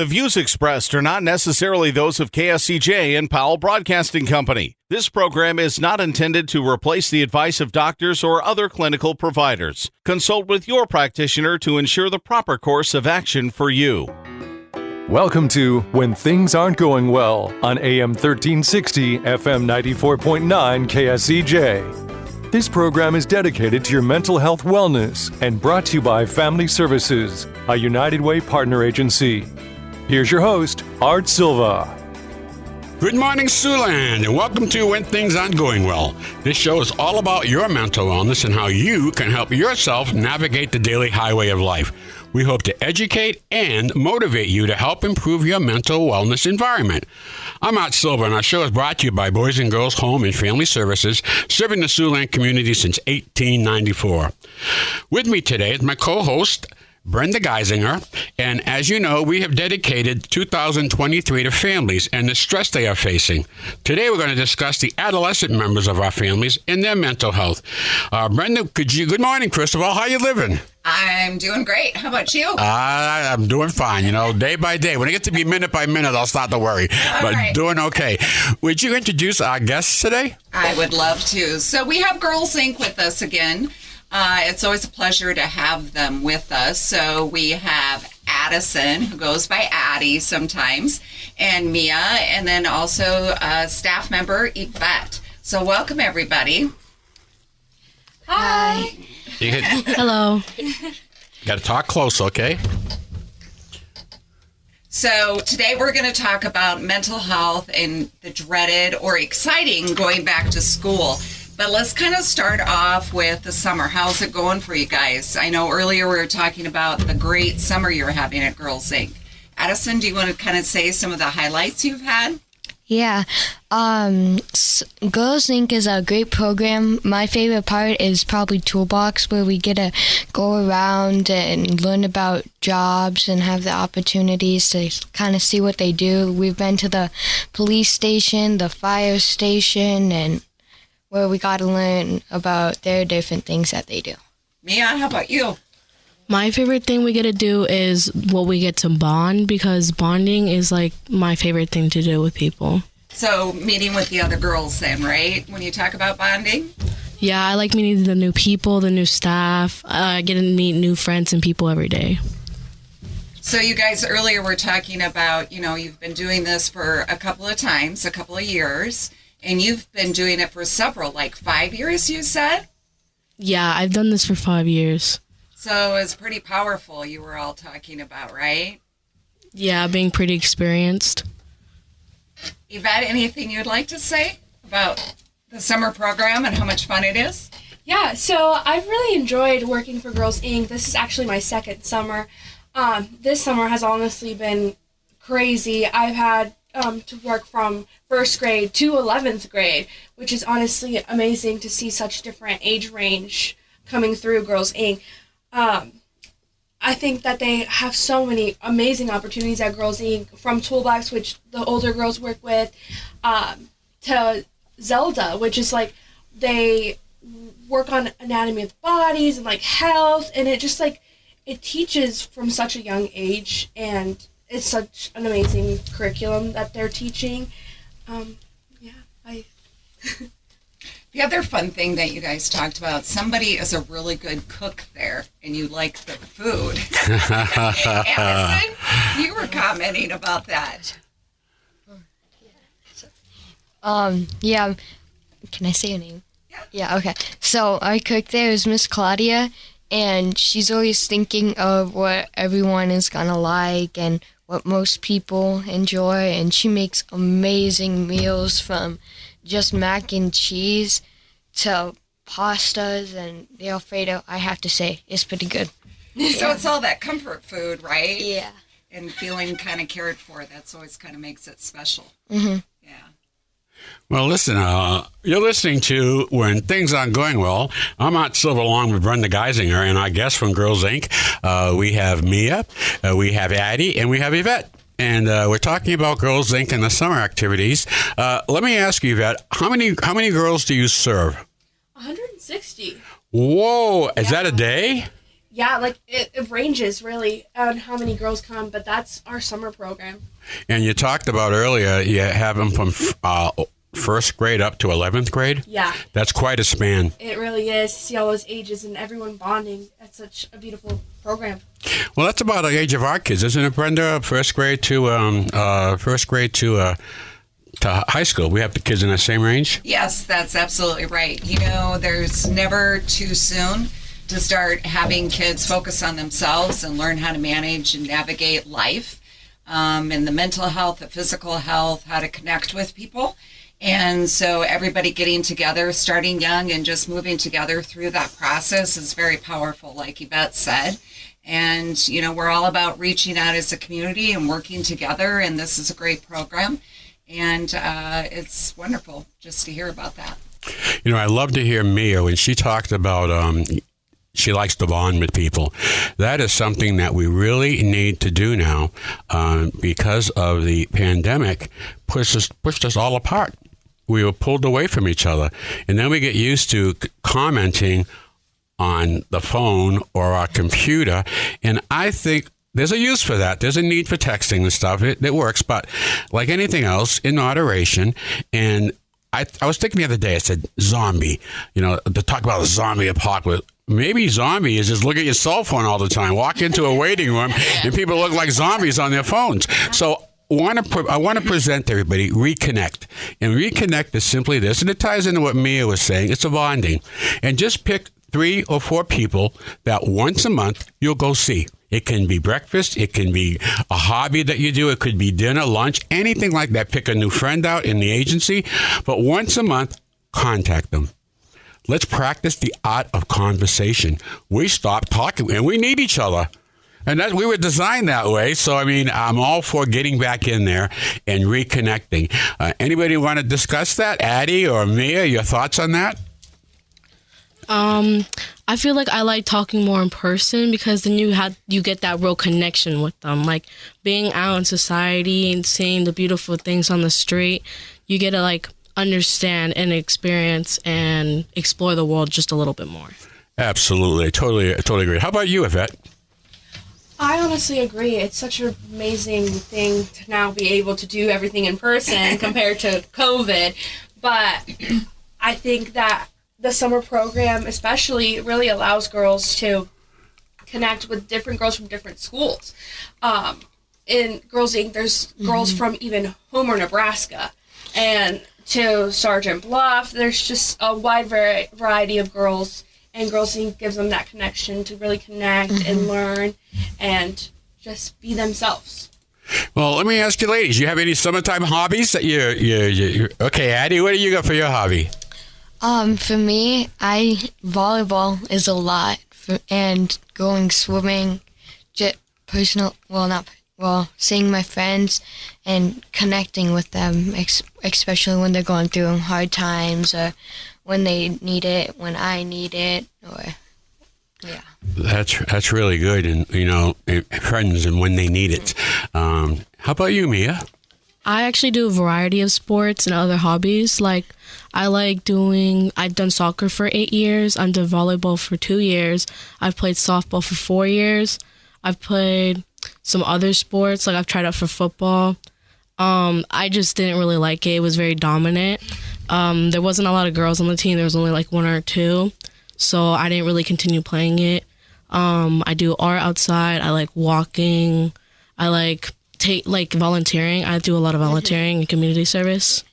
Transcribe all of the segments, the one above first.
The views expressed are not necessarily those of KSCJ and Powell Broadcasting Company. This program is not intended to replace the advice of doctors or other clinical providers. Consult with your practitioner to ensure the proper course of action for you. Welcome to When Things Aren't Going Well on AM 1360, FM 94.9 KSCJ. This program is dedicated to your mental health wellness and brought to you by Family Services, a United Way partner agency. Here's your host, Art Silva. Good morning, Siouxland, and welcome to When Things Aren't Going Well. This show is all about your mental wellness and how you can help yourself navigate the daily highway of life. We hope to educate and motivate you to help improve your mental wellness environment. I'm Art Silva, and our show is brought to you by Boys and Girls Home and Family Services, serving the Siouxland community since 1894. With me today is my co-host, Brenda Geisinger, and as you know, we have dedicated 2023 to families and the stress they are facing. Today we're going to discuss the adolescent members of our families and their mental health. Brenda, good morning, first of all. How you living? I'm doing great. How about you? I'm doing fine, day by day. When it gets to be minute by minute, I'll start to worry, but right. Doing okay. Would you introduce our guests today? I would love to. So we have Girls Inc. with us again. It's always a pleasure to have them with us. So we have Addison, who goes by Addie sometimes, and Mia, and then also staff member Yvette. So welcome, everybody. Hi. Hello. You got to talk close, okay? So today we're going to talk about mental health and the dreaded or exciting going back to school. But let's kind of start off with the summer. How's it going for you guys? I know earlier we were talking about the great summer you're having at Girls Inc. Addison, do you want to kind of say some of the highlights you've had? Yeah. Girls Inc. is a great program. My favorite part is probably Toolbox, where we get to go around and learn about jobs and have the opportunities to kind of see what they do. We've been to the police station, the fire station, and where we got to learn about their different things that they do. Mia, how about you? My favorite thing we get to do is we get to bond, because bonding is like my favorite thing to do with people. So meeting with the other girls then, right? When you talk about bonding? Yeah, I like meeting the new people, the new staff. I get to meet new friends and people every day. So you guys earlier were talking about, you've been doing this for a couple of years. And you've been doing it for several, like 5 years, you said? Yeah, I've done this for 5 years. So it's pretty powerful, you were all talking about, right? Yeah, being pretty experienced. Yvette, anything you'd like to say about the summer program and how much fun it is? Yeah, so I've really enjoyed working for Girls Inc. This is actually my second summer. This summer has honestly been crazy. I've had to work from first grade to 11th grade, which is honestly amazing to see such different age range coming through Girls Inc. I think that they have so many amazing opportunities at Girls Inc., from Toolbox, which the older girls work with, to Zelda, which is like they work on anatomy of the bodies and like health, and it just like it teaches from such a young age, and it's such an amazing curriculum that they're teaching. The other fun thing that you guys talked about, somebody is a really good cook there, and you like the food. Addison, you were commenting about that. Yeah. Can I say your name? Yeah, okay. So our cook there is Miss Claudia, and she's always thinking of what everyone is gonna like and what most people enjoy, and she makes amazing meals, from just mac and cheese to pastas, and the Alfredo, I have to say, is pretty good. So it's all that comfort food, right? Yeah. And feeling kind of cared for, that's always kind of makes it special. Mm-hmm. Yeah. Well, listen, you're listening to When Things Aren't Going Well. I'm Art Silva along with Brenda Geisinger, and our guests from Girls Inc. We have Mia, we have Addie, and we have Yvette. And we're talking about Girls Inc. and the summer activities. Let me ask you, Yvette, how many girls do you serve? 160. Whoa, is that a day? yeah, like it ranges really on how many girls come, but that's our summer program. And you talked about earlier, you have them from first grade up to 11th grade? Yeah. That's quite a span. It really is. To see all those ages and everyone bonding. That's such a beautiful program. Well, that's about the age of our kids, isn't it, Brenda? First grade to high school. We have the kids in that same range? Yes, that's absolutely right. You know, there's never too soon to start having kids focus on themselves and learn how to manage and navigate life, and the mental health, the physical health, how to connect with people. And so everybody getting together, starting young and just moving together through that process is very powerful, like Yvette said. And, you know, we're all about reaching out as a community and working together, and this is a great program. And it's wonderful just to hear about that. You know, I love to hear Mia when she talked about she likes to bond with people. That is something that we really need to do now because of the pandemic pushed us all apart. We were pulled away from each other. And then we get used to commenting on the phone or our computer. And I think there's a use for that. There's a need for texting and stuff. It works. But like anything else, in moderation. And I was thinking the other day, I said, zombie, you know, to talk about a zombie apocalypse. Maybe zombie is just look at your cell phone all the time, walk into a waiting room, and people look like zombies on their phones. So I want to present to everybody, reconnect. And reconnect is simply this, and it ties into what Mia was saying. It's a bonding. And just pick 3 or 4 people that once a month you'll go see. It can be breakfast. It can be a hobby that you do. It could be dinner, lunch, anything like that. Pick a new friend out in the agency. But once a month, contact them. Let's practice the art of conversation. We stop talking, and we need each other. And that we were designed that way. So, I mean, I'm all for getting back in there and reconnecting. Anybody want to discuss that? Addie or Mia, your thoughts on that? I feel like I like talking more in person because then you get that real connection with them. Like being out in society and seeing the beautiful things on the street, you get to like understand and experience and explore the world just a little bit more. Absolutely. Totally agree. How about you, Yvette? I honestly agree. It's such an amazing thing to now be able to do everything in person compared to COVID. But I think that the summer program especially really allows girls to connect with different girls from different schools. In Girls Inc., there's girls from even Homer, Nebraska, and to Sergeant Bluff. There's just a wide variety of girls, and Girls Inc. gives them that connection to really connect and learn and just be themselves. Well, let me ask you ladies, you have any summertime hobbies that you okay, Addie, what do you got for your hobby? For me, volleyball is a lot, and going swimming, seeing my friends and connecting with them, especially when they're going through hard times or when they need it, when I need it, or yeah. That's really good, and you know, friends and when they need it. How about you, Mia? I actually do a variety of sports and other hobbies. Like I've done soccer for 8 years. I've done volleyball for 2 years. I've played softball for 4 years. I've played some other sports. Like I've tried out for football. I just didn't really like it. It was very dominant. There wasn't a lot of girls on the team. There was only like 1 or 2. So I didn't really continue playing it. I do art outside. I like walking. I like volunteering. I do a lot of volunteering and community service.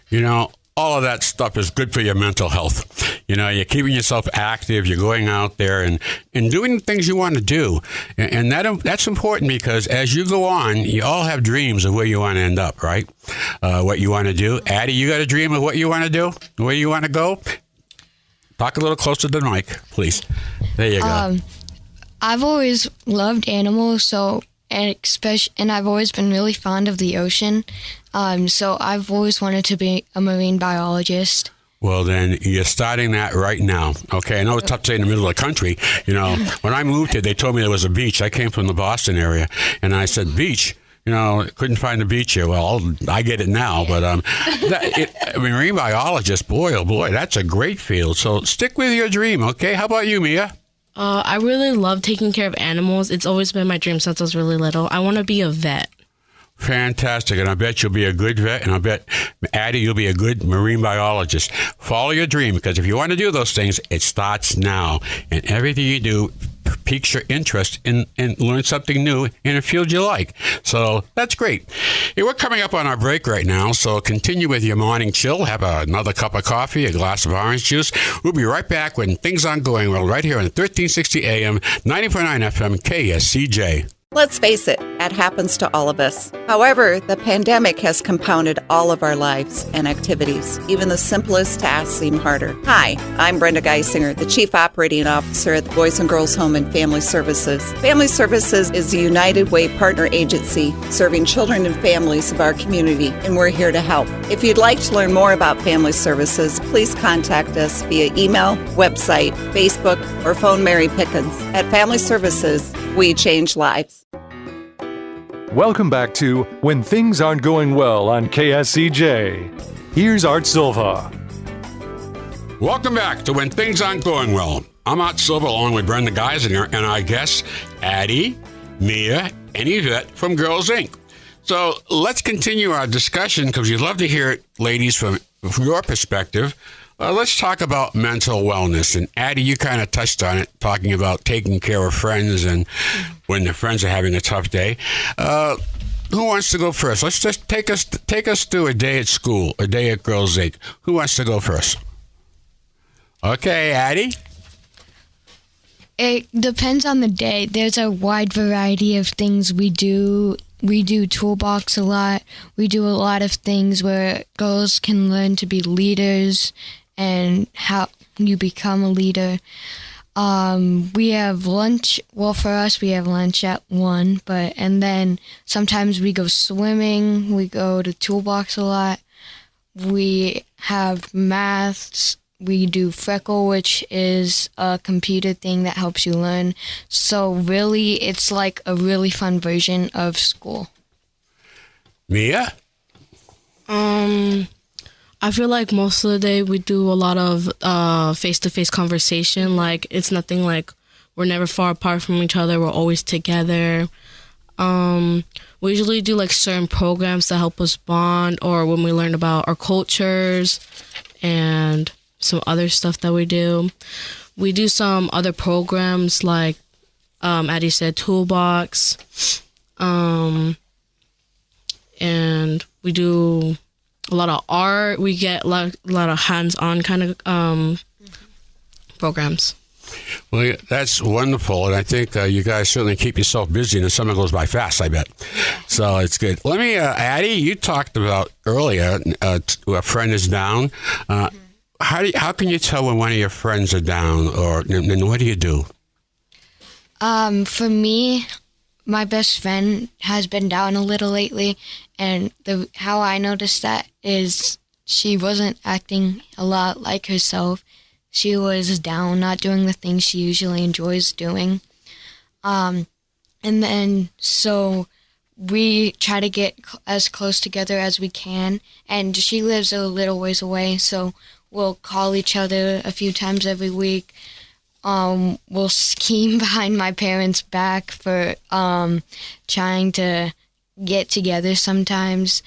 You know, all of that stuff is good for your mental health. You know, you're keeping yourself active. You're going out there and doing the things you want to do. And that's important because as you go on, you all have dreams of where you want to end up, right? What you want to do. Addie, you got a dream of what you want to do? Where you want to go? Talk a little closer to the mic, please. There you go. I've always loved animals, and I've always been really fond of the ocean. So I've always wanted to be a marine biologist. Well, then you're starting that right now. Okay, I know it's tough to say in the middle of the country. You know, when I moved here, they told me there was a beach. I came from the Boston area, and I said, beach? You know, couldn't find the beach here. Well, I get it now. But marine biologist, boy, oh boy, that's a great field. So stick with your dream, okay? How about you, Mia? I really love taking care of animals. It's always been my dream since I was really little. I want to be a vet. Fantastic. And I bet you'll be a good vet. And I bet, Addie, you'll be a good marine biologist. Follow your dream, because if you want to do those things, it starts now. And everything you do piques your interest and learn something new in a field you like. So that's great. Hey, we're coming up on our break right now, so continue with your morning chill. Have another cup of coffee, a glass of orange juice. We'll be right back when things aren't going well, right here on 1360 AM, 90.9 FM, KSCJ. Let's face it, that happens to all of us. However, the pandemic has compounded all of our lives and activities. Even the simplest tasks seem harder. Hi, I'm Brenda Geisinger, the Chief Operating Officer at the Boys and Girls Home and Family Services. Family Services is a United Way partner agency serving children and families of our community, and we're here to help. If you'd like to learn more about Family Services, please contact us via email, website, Facebook, or phone Mary Pickens. At Family Services, we change lives. Welcome back to When Things Aren't Going Well on KSCJ. Here's Art Silva. Welcome back to When Things Aren't Going Well. I'm Art Silva along with Brenda Geisinger and our guests, Addie, Mia, and Yvette from Girls Inc. So let's continue our discussion, because we'd love to hear it, ladies, from your perspective. Let's talk about mental wellness. And Addie, you kind of touched on it, talking about taking care of friends and when the friends are having a tough day. Who wants to go first? Let's just take us through a day at school, a day at Girls Inc. Who wants to go first? Okay, Addie. It depends on the day. There's a wide variety of things we do. We do toolbox a lot. We do a lot of things where girls can learn to be leaders and how you become a leader. We have lunch. Well, for us, we have lunch at 1, and then sometimes we go swimming. We go to toolbox a lot. We have maths. We do Freckle, which is a computer thing that helps you learn. So really, it's like a really fun version of school. Mia? I feel like most of the day we do a lot of face-to-face conversation. Like, it's nothing like we're never far apart from each other. We're always together. We usually do like certain programs that help us bond, or when we learn about our cultures and some other stuff that we do. We do some other programs like Addie said, Toolbox. And we do a lot of art. We get a lot of hands-on kind of programs. Well, that's wonderful, and I think you guys certainly keep yourself busy, and the summer goes by fast, I bet. So it's good. Let me, Addie, you talked about earlier a friend is down. How can you tell when one of your friends are down, and what do you do? For me, my best friend has been down a little lately, and how I noticed that is she wasn't acting a lot like herself. She was down, not doing the things she usually enjoys doing. And then, so we try to get as close together as we can, and she lives a little ways away, so we'll call each other a few times every week. We'll scheme behind my parents' back for trying to get together sometimes,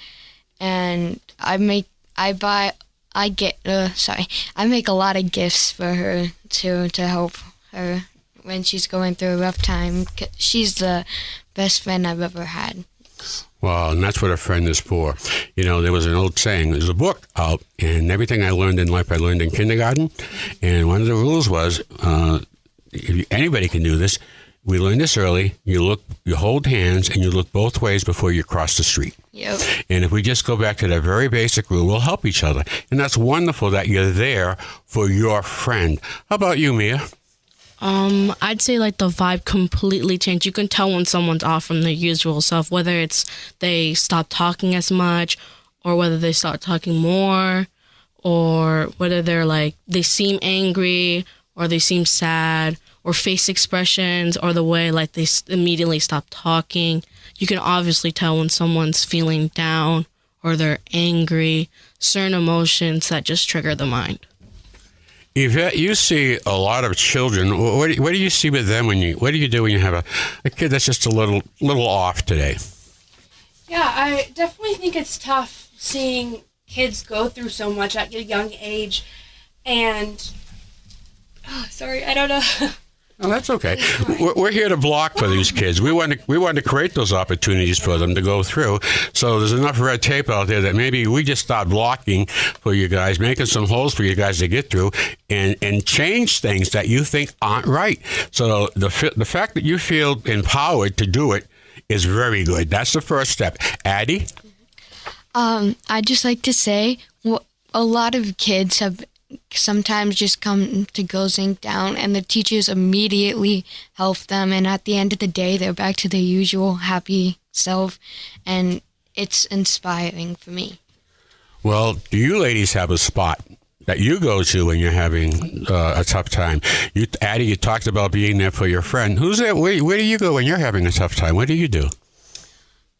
and I make a lot of gifts for her to help her when she's going through a rough time. She's the best friend I've ever had. Well, and that's what a friend is for. You know, there was an old saying, there's a book out, and everything I learned in life I learned in kindergarten. And one of the rules was, anybody can do this. We learned this early. You hold hands, and you look both ways before you cross the street. Yep. And if we just go back to that very basic rule, we'll help each other. And that's wonderful that you're there for your friend. How about you, Mia? I'd say like the vibe completely changed. You can tell when someone's off from their usual self, whether it's they stop talking as much, or whether they start talking more, or whether they seem angry, or they seem sad, or face expressions, or the way like they immediately stop talking. You can obviously tell when someone's feeling down or they're angry, certain emotions that just trigger the mind. Yvette, you see a lot of children. What do you see with them what do you do when you have a kid that's just a little off today? Yeah, I definitely think it's tough seeing kids go through so much at a young age. And, I don't know. Oh, that's okay. We're here to block for these kids. We want to create those opportunities for them to go through. So there's enough red tape out there that maybe we just start blocking for you guys, making some holes for you guys to get through, and change things that you think aren't right. So the fact that you feel empowered to do it is very good. That's the first step. Addie? I'd just like to say, a lot of kids have sometimes just come to Girls Inc. down, and the teachers immediately help them, and at the end of the day, they're back to their usual happy self, and it's inspiring for me. Well, do you ladies have a spot that you go to when you're having a tough time? Addie, you talked about being there for your friend. Who's there? Where do you go when you're having a tough time? What do you do?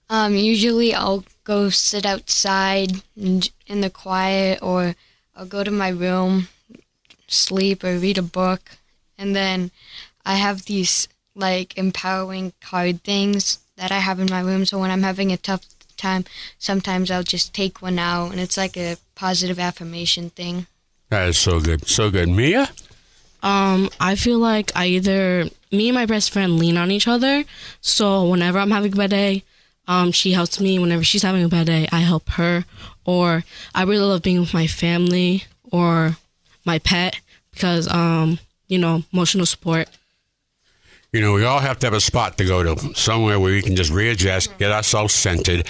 Usually I'll go sit outside in the quiet, or I'll go to my room, sleep, or read a book. And then I have these, empowering card things that I have in my room. So when I'm having a tough time, sometimes I'll just take one out, and it's like a positive affirmation thing. That is so good. So good. Mia? I feel like me and my best friend lean on each other. So whenever I'm having a bad day, she helps me. Whenever she's having a bad day, I help her. Or I really love being with my family or my pet because, emotional support. We all have to have a spot to go to, somewhere where we can just readjust, get ourselves centered,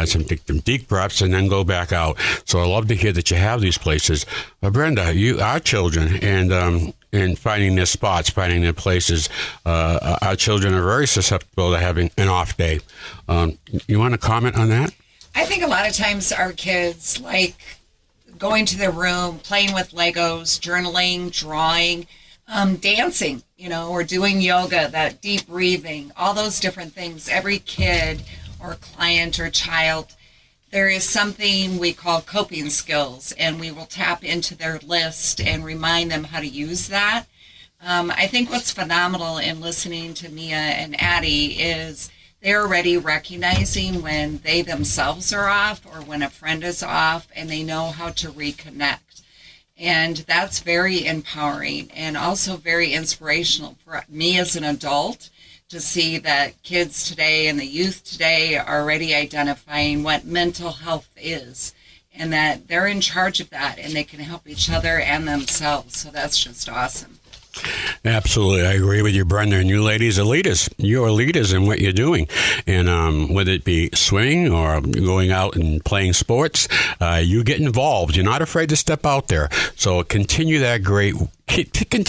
some deep breaths, and then go back out. So I love to hear that you have these places. Brenda, our children, and finding their spots, finding their places, our children are very susceptible to having an off day. You want to comment on that? I think a lot of times our kids like going to their room, playing with Legos, journaling, drawing, dancing, or doing yoga, that deep breathing, all those different things. Every kid or client or child, there is something we call coping skills, and we will tap into their list and remind them how to use that. I think what's phenomenal in listening to Mia and Addie is they're already recognizing when they themselves are off or when a friend is off, and they know how to reconnect. And that's very empowering and also very inspirational for me as an adult to see that kids today and the youth today are already identifying what mental health is, and that they're in charge of that and they can help each other and themselves. So that's just awesome. Absolutely. I agree with you, Brenda. And you ladies are leaders. You are leaders in what you're doing. And whether it be swimming or going out and playing sports, you get involved. You're not afraid to step out there. So continue that great.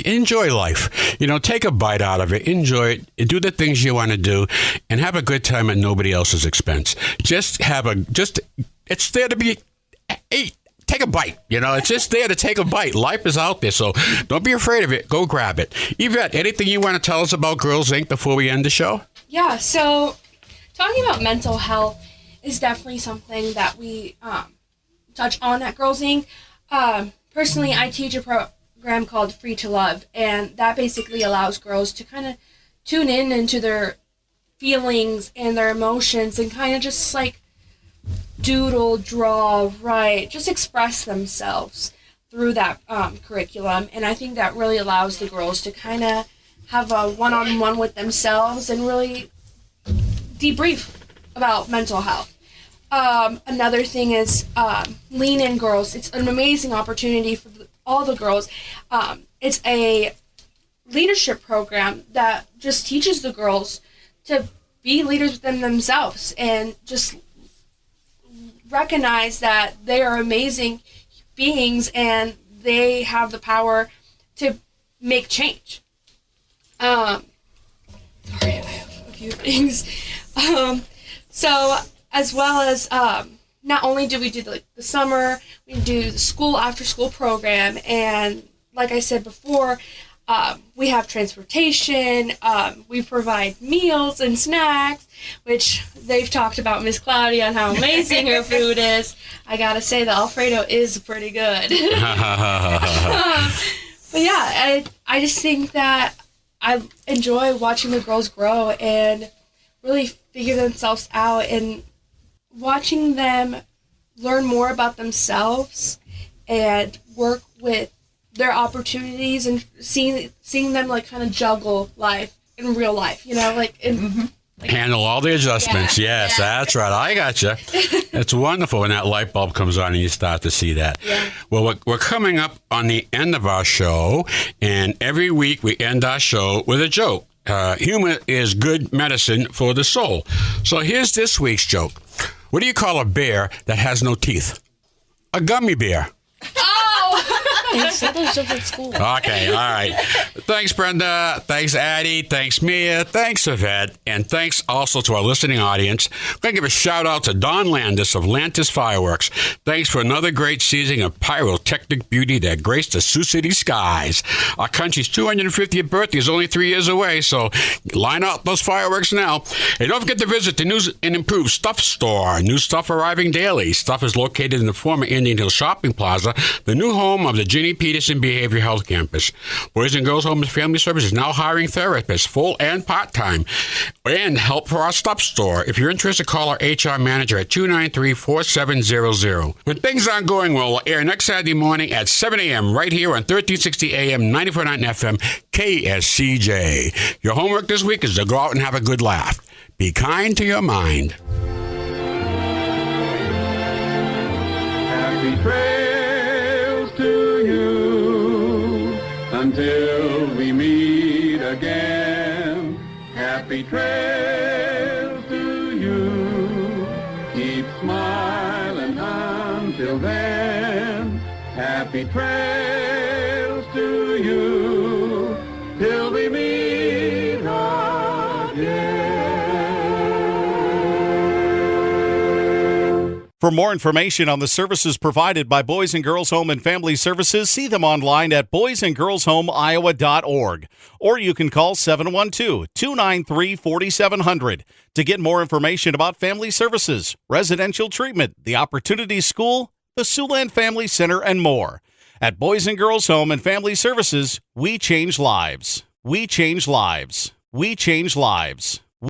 Enjoy life. Take a bite out of it. Enjoy it. Do the things you want to do and have a good time at nobody else's expense. It's there to be ate. Take a bite. It's just there to take a bite. Life is out there, so don't be afraid of it. Go grab it. Yvette, anything you want to tell us about Girls Inc. before we end the show? Yeah, so talking about mental health is definitely something that we touch on at Girls Inc. Personally, I teach a program called Free to Love, and that basically allows girls to kind of tune in into their feelings and their emotions and kind of just doodle, draw, write, just express themselves through that curriculum. And I think that really allows the girls to kind of have a one-on-one with themselves and really debrief about mental health. Another thing is Lean In Girls. It's an amazing opportunity for all the girls. It's a leadership program that just teaches the girls to be leaders within themselves and just recognize that they are amazing beings and they have the power to make change. Sorry, I have a few things. So as well as not only do we do the summer, we do the school after school program, and like I said before, we have transportation, we provide meals and snacks, which they've talked about Miss Claudia and how amazing her food is. I gotta say, the Alfredo is pretty good. But yeah, I just think that I enjoy watching the girls grow and really figure themselves out and watching them learn more about themselves and work with their opportunities and seeing them like kind of juggle life in real life, like in Handle all the adjustments. Yeah. Yes, that's right. I got you. It's wonderful when that light bulb comes on and you start to see that. Yeah. Well, we're coming up on the end of our show, and every week we end our show with a joke. Humor is good medicine for the soul. So here's this week's joke. What do you call a bear that has no teeth? A gummy bear. I said those jokes at school. Okay, all right. Thanks, Brenda. Thanks, Addie. Thanks, Mia. Thanks, Yvette. And thanks also to our listening audience. I'm going to give a shout out to Don Landis of Lantis Fireworks. Thanks for another great season of pyrotechnic beauty that graced the Sioux City skies. Our country's 250th birthday is only 3 years away, so line out those fireworks now. And don't forget to visit the new and improved Stuff Store. New stuff arriving daily. Stuff is located in the former Indian Hill Shopping Plaza, the new home of the Ginny Peterson Behavioral Health Campus. Boys and Girls Home and Family Services now hiring therapists, full and part-time, and help for our Stuff Store. If you're interested, call our HR manager at 293-4700. When things aren't going well, we'll air next Saturday morning at 7 a.m. right here on 1360 AM, 94.9 FM, KSCJ. Your homework this week is to go out and have a good laugh. Be kind to your mind. Happy trails to you until we meet again. Happy trails to you. Keep smiling until then. Happy trails to you till we meet again. For more information on the services provided by Boys and Girls Home and Family Services, see them online at boysandgirlshomeiowa.org. Or you can call 712-293-4700 to get more information about family services, residential treatment, the Opportunity School, the Siouxland Family Center, and more. At Boys and Girls Home and Family Services, we change lives. We change lives. We change lives.